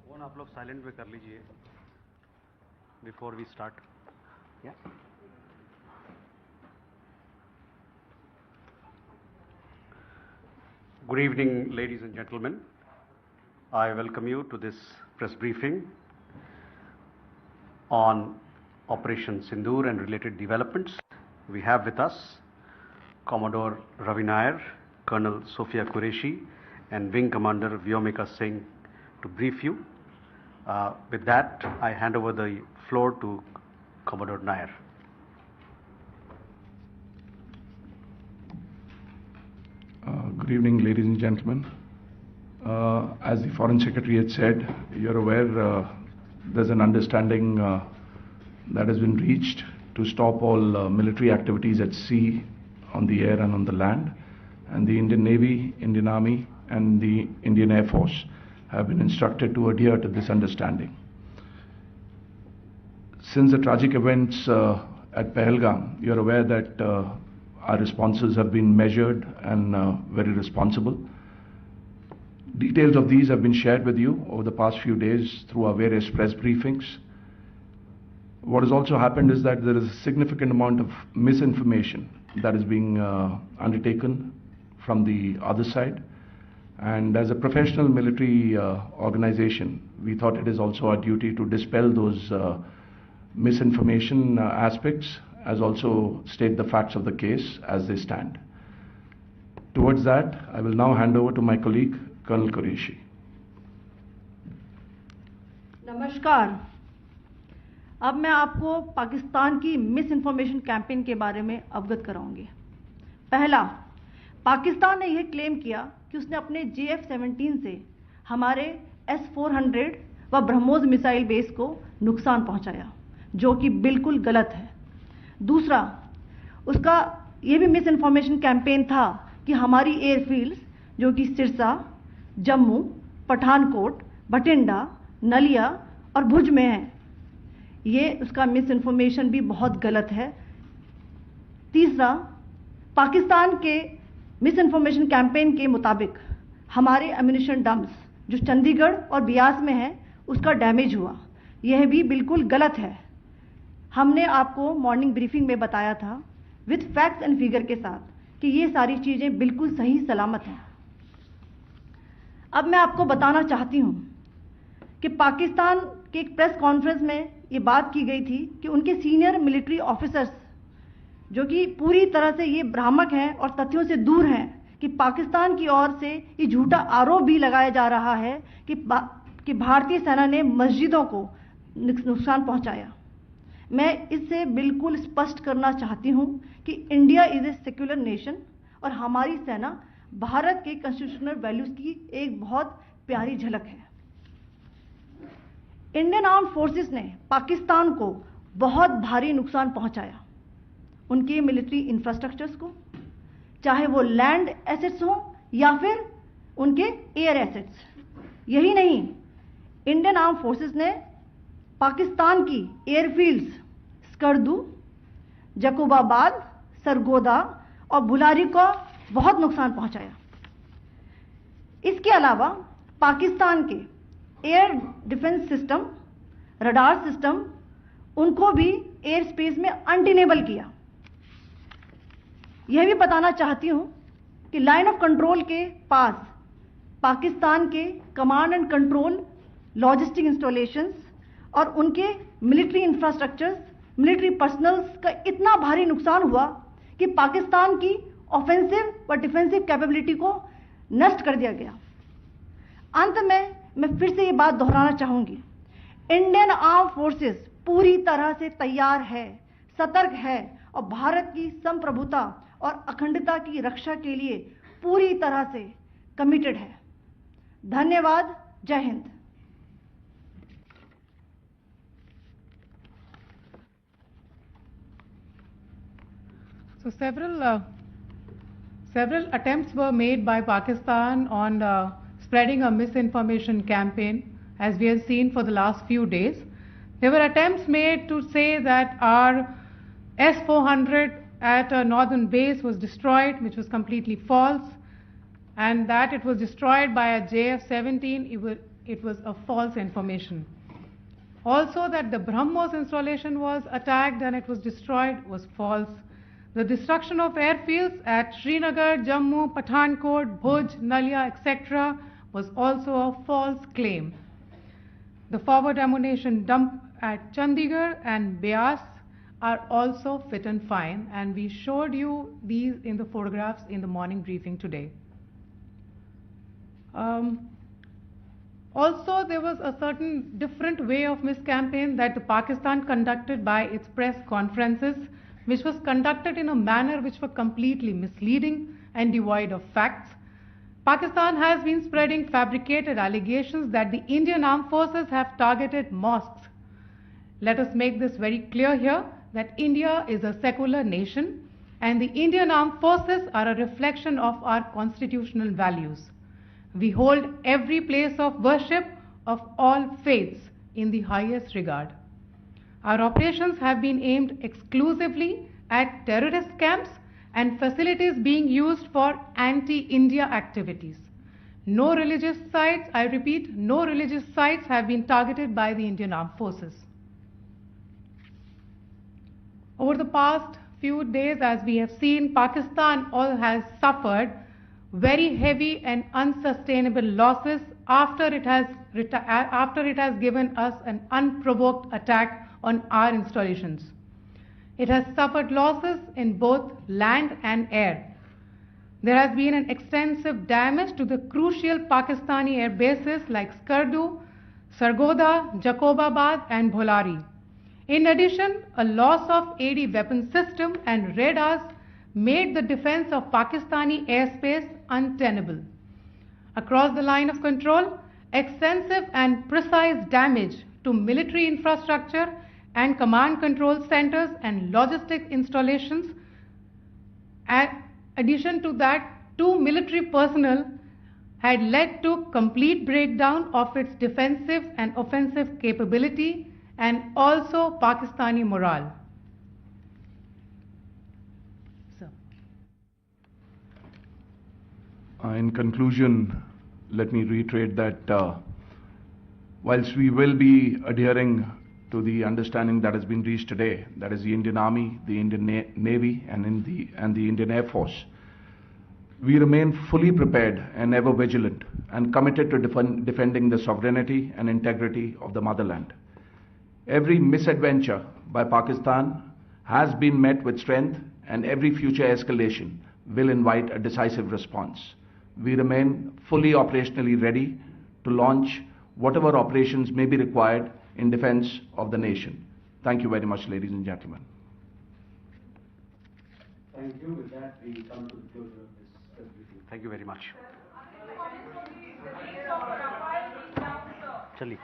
Phone आप लोग silent पे कर लीजिए before we start. Good evening, ladies and gentlemen. I welcome you to this press briefing on Operation Sindoor and related developments. We have with us Commodore Ravi Nair, Colonel Sophia Qureshi, and Wing Commander Vyomika Singh to brief you. With that, I hand over the floor to Commodore Nair. Good evening, ladies and gentlemen. As the Foreign Secretary had said, you're aware there's an understanding that has been reached to stop all military activities at sea, on the air and on the land. And the Indian Navy, Indian Army and the Indian Air Force have been instructed to adhere to this understanding. Since the tragic events at Pahalgam, you're aware that our responses have been measured and very responsible. Details of these have been shared with you over the past few days through our various press briefings. What has also happened is that there is a significant amount of misinformation that is being undertaken from the other side. And as a professional military organization, we thought it is also our duty to dispel those misinformation aspects, as also state the facts of the case as they stand. Towards that, I will now hand over to my colleague, Colonel Qureshi. नमस्कार. अब मैं आपको पाकिस्तान की miss information campaign के बारे में अवगत कराऊंगी. पहला, पाकिस्तान ने यह क्लेम किया कि उसने अपने JF-17 से हमारे S-400 व ब्रह्मोस मिसाइल बेस को नुकसान पहुंचाया, जो कि बिल्कुल गलत है. दूसरा, उसका यह भी मिस इन्फॉर्मेशन कैंपेन था कि हमारी एयरफील्ड्स जो कि सिरसा, जम्मू, पठानकोट, बठिंडा, नलिया और भुज में हैं, ये उसका मिस इन्फॉर्मेशन भी बहुत गलत है. तीसरा, पाकिस्तान के मिस इन्फॉर्मेशन कैंपेन के मुताबिक हमारे एम्यूनिशन डम्प्स जो चंडीगढ़ और बियास में हैं उसका डैमेज हुआ, यह भी बिल्कुल गलत है. हमने आपको मॉर्निंग ब्रीफिंग में बताया था विद फैक्ट्स एंड फिगर के साथ कि ये सारी चीज़ें बिल्कुल सही सलामत हैं. अब मैं आपको बताना चाहती हूँ कि पाकिस्तान के एक प्रेस कॉन्फ्रेंस में ये बात की गई थी कि उनके सीनियर मिलिट्री ऑफिसर्स जो कि पूरी तरह से ये भ्रामक हैं और तथ्यों से दूर हैं कि पाकिस्तान की ओर से ये झूठा आरोप भी लगाया जा रहा है कि भारतीय सेना ने मस्जिदों को नुकसान पहुंचाया. मैं इससे बिल्कुल स्पष्ट करना चाहती हूं कि India is a secular nation और हमारी सेना भारत के कॉन्स्टिट्यूशनल वैल्यूज की एक बहुत प्यारी झलक है. इंडियन आर्म्ड फोर्सेस ने पाकिस्तान को बहुत भारी नुकसान पहुंचाया, उनके मिलिट्री इंफ्रास्ट्रक्चर्स को, चाहे वो लैंड एसेट्स हों या फिर उनके एयर एसेट्स. यही नहीं, इंडियन आर्म्ड फोर्सेस ने पाकिस्तान की एयरफील्ड्स स्कर्दू, जकोबाबाद, सरगोदा और बुलारी को बहुत नुकसान पहुंचाया. इसके अलावा पाकिस्तान के air defence system, radar system, उनको भी एयर स्पेस में अनटेनेबल किया. यह भी बताना चाहती हूं कि लाइन ऑफ कंट्रोल के पास पाकिस्तान के command and control logistic installations और उनके मिलिट्री इंफ्रास्ट्रक्चर्स, मिलिट्री पर्सनल्स का इतना भारी नुकसान हुआ कि पाकिस्तान की ऑफेंसिव व डिफेंसिव कैपेबिलिटी को नष्ट कर दिया गया. अंत में मैं फिर से ये बात दोहराना चाहूंगी, इंडियन आर्म फोर्सेस पूरी तरह से तैयार है, सतर्क है और भारत की संप्रभुता और अखंडता की रक्षा के लिए पूरी तरह से कमिटेड है. धन्यवाद. जय Hind. So several attempts were made by Pakistan on spreading a misinformation campaign, as we have seen for the last few days. There were attempts made to say that our S-400 at a northern base was destroyed, which was completely false, and that it was destroyed by a JF-17. it was a false information. Also, that the BrahMos installation was attacked and it was destroyed was false. The destruction of airfields at Srinagar, Jammu, Pathankot, Bhuj, Nalia, etc. was also a false claim. The forward ammunition dump at Chandigarh and Beas are also fit and fine, and we showed you these in the photographs in the morning briefing today. Also, there was a certain different way of miscampaign that the Pakistan conducted by its press conferences, which was conducted in a manner which were completely misleading and devoid of facts. Pakistan has been spreading fabricated allegations that the Indian armed forces have targeted mosques. Let us make this very clear here that India is a secular nation and the Indian armed forces are a reflection of our constitutional values. We hold every place of worship of all faiths in the highest regard. Our operations have been aimed exclusively at terrorist camps and facilities being used for anti-India activities. No religious sites, I repeat, no religious sites have been targeted by the Indian Armed Forces. Over the past few days, as we have seen, Pakistan has suffered very heavy and unsustainable losses after it has given us an unprovoked attack on our installations. It has suffered losses in both land and air. There has been an extensive damage to the crucial Pakistani air bases like Skardu, Sargodha, Jacobabad and Bholari. In addition, a loss of AD weapon system and radars made the defense of Pakistani airspace untenable. Across the line of control, extensive and precise damage to military infrastructure and command control centers and logistic installations. In addition to that, 2 military personnel had led to complete breakdown of its defensive and offensive capability and also Pakistani morale. In conclusion, let me reiterate that whilst we will be adhering to the understanding that has been reached today, that is the Indian Army, the Indian Navy and the Indian Air Force, we remain fully prepared and ever vigilant and committed to defending the sovereignty and integrity of the motherland. Every misadventure by Pakistan has been met with strength and every future escalation will invite a decisive response. We remain fully operationally ready to launch whatever operations may be required in defense of the nation. Thank you very much, ladies and gentlemen. Thank you. With that, we come to the closure of this briefing. Thank you very much. Chali.